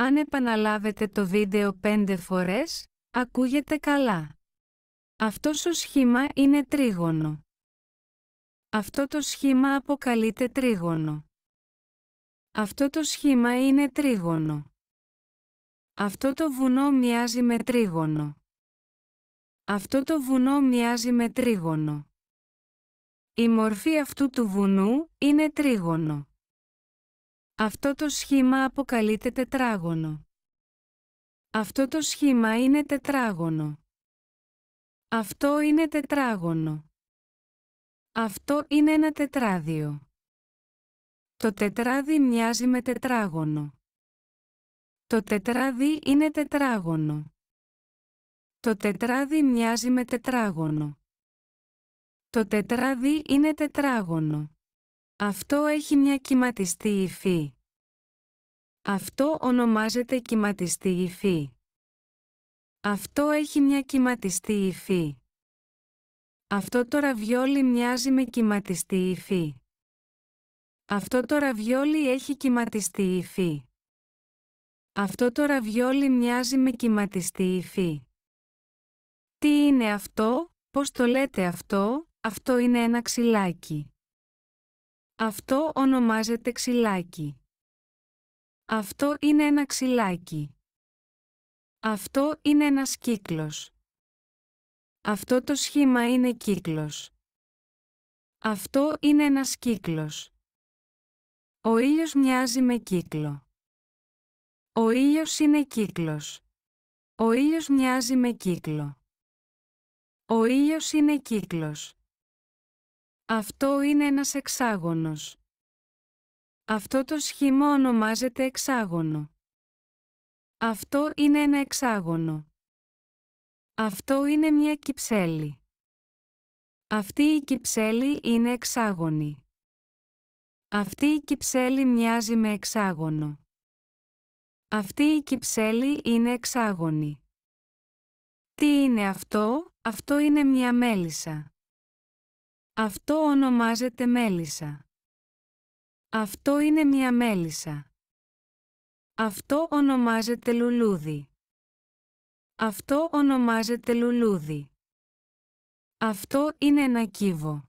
Αν επαναλάβετε το βίντεο 5 φορές, ακούγεται καλά. Αυτός ο σχήμα είναι τρίγωνο. Αυτό το σχήμα αποκαλείται τρίγωνο. Αυτό το σχήμα είναι τρίγωνο. Αυτό το βουνό μοιάζει με τρίγωνο. Αυτό το βουνό μοιάζει με τρίγωνο. Η μορφή αυτού του βουνού είναι τρίγωνο. Αυτό το σχήμα αποκαλείται τετράγωνο. Αυτό το σχήμα είναι τετράγωνο. Αυτό είναι τετράγωνο. Αυτό είναι ένα τετράδιο. Το τετράδι μοιάζει με τετράγωνο. Το τετράδι είναι τετράγωνο. Το τετράδι μοιάζει με τετράγωνο. Το τετράδι είναι τετράγωνο. Αυτό έχει μια κυματιστή υφή. Αυτό ονομάζεται κυματιστή υφή. Αυτό έχει μια κυματιστή υφή. Αυτό το ραβιόλι μοιάζει με κυματιστή υφή. Αυτό το ραβιόλι έχει κυματιστή υφή. Αυτό το ραβιόλι μοιάζει με κυματιστή υφή. Τι είναι αυτό, πώς το λέτε αυτό? Αυτό είναι ένα ξυλάκι. Αυτό ονομάζεται ξυλάκι. Αυτό είναι ένα ξυλάκι. Αυτό είναι ένας κύκλος. Αυτό το σχήμα είναι κύκλος. Αυτό είναι ένας κύκλος. Ο ήλιος μοιάζει με κύκλο. Ο ήλιος είναι κύκλος. Ο ήλιος μοιάζει με κύκλο. Ο ήλιος είναι κύκλος. Αυτό είναι ένας εξάγωνος. Αυτό το σχήμα ονομάζεται εξάγωνο. Αυτό είναι ένα εξάγωνο. Αυτό είναι μια κυψέλη. Αυτή η κυψέλη είναι εξάγωνη. Αυτή η κυψέλη μοιάζει με εξάγωνο. Αυτή η κυψέλη είναι εξάγωνη. Τι είναι αυτό? Αυτό είναι μια μέλισσα. Αυτό ονομάζεται μέλισσα. Αυτό είναι μια μέλισσα. Αυτό ονομάζεται λουλούδι. Αυτό ονομάζεται λουλούδι. Αυτό είναι ένα κύβο.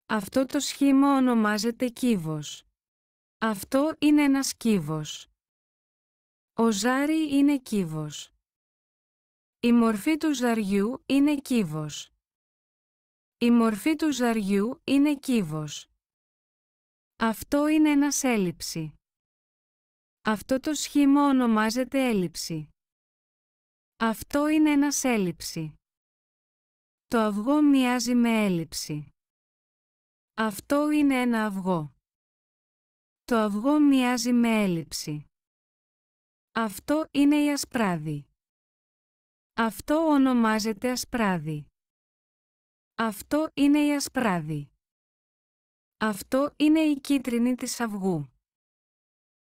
Αυτό το σχήμα ονομάζεται κύβος. Αυτό είναι ένας κύβος. Ο ζάρι είναι κύβος. Η μορφή του ζαριού είναι κύβος. Η μορφή του ζαριού είναι κύβος. Αυτό είναι ένας έλλειψη. Αυτό το σχήμα ονομάζεται έλλειψη. Αυτό είναι ένας έλλειψη. Το αυγό μοιάζει με έλλειψη. Αυτό είναι ένα αυγό. Το αυγό μοιάζει με έλλειψη. Αυτό είναι η ασπράδη. Αυτό ονομάζεται ασπράδη. Αυτό είναι η ασπράδη. Αυτό είναι η κίτρινη της αυγού.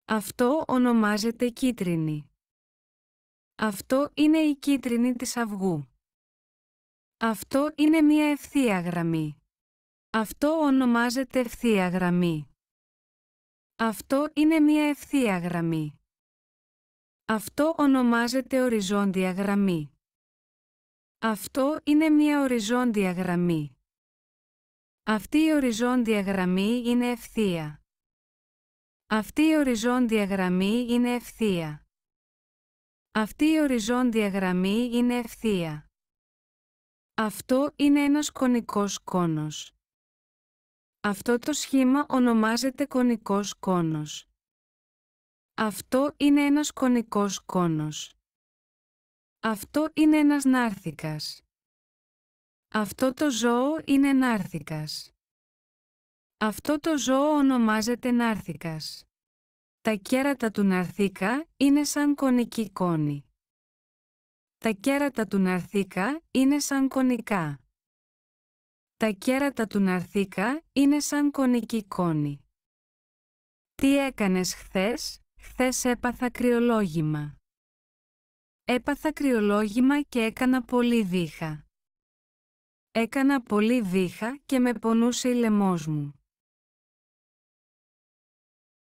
Αυτό ονομάζεται κίτρινη. Αυτό είναι η κίτρινη της αυγού. Αυτό είναι μια ευθεία γραμμή. Αυτό ονομάζεται ευθεία γραμμή. Αυτό είναι μια ευθεία γραμμή. Αυτό ονομάζεται οριζόντια γραμμή. Αυτό είναι μια οριζόντια γραμμή. Αυτή η οριζόντια γραμμή είναι ευθεία. Αυτή η οριζόντια γραμμή είναι ευθεία. Αυτή η οριζόντια γραμμή είναι ευθεία. Αυτό είναι ένας κονικός κόνος. Αυτό το σχήμα ονομάζεται κονικός κόνος. Αυτό είναι ένας κονικός κόνος. Αυτό είναι ένας νάρθικας. Αυτό το ζώο είναι νάρθικας. Αυτό το ζώο ονομάζεται νάρθικας. Τα κέρατα του ναρθίκα είναι σαν κονική κόνη. Τα κέρατα του ναρθίκα είναι σαν κονικά. Τα κέρατα του ναρθίκα είναι σαν κονική κόνη. Τι έκανες χθες? Χθες έπαθα κρυολόγημα. Έπαθα κρυολόγημα και έκανα πολύ βήχα. Έκανα πολύ βήχα και με πονούσε η λαιμός μου.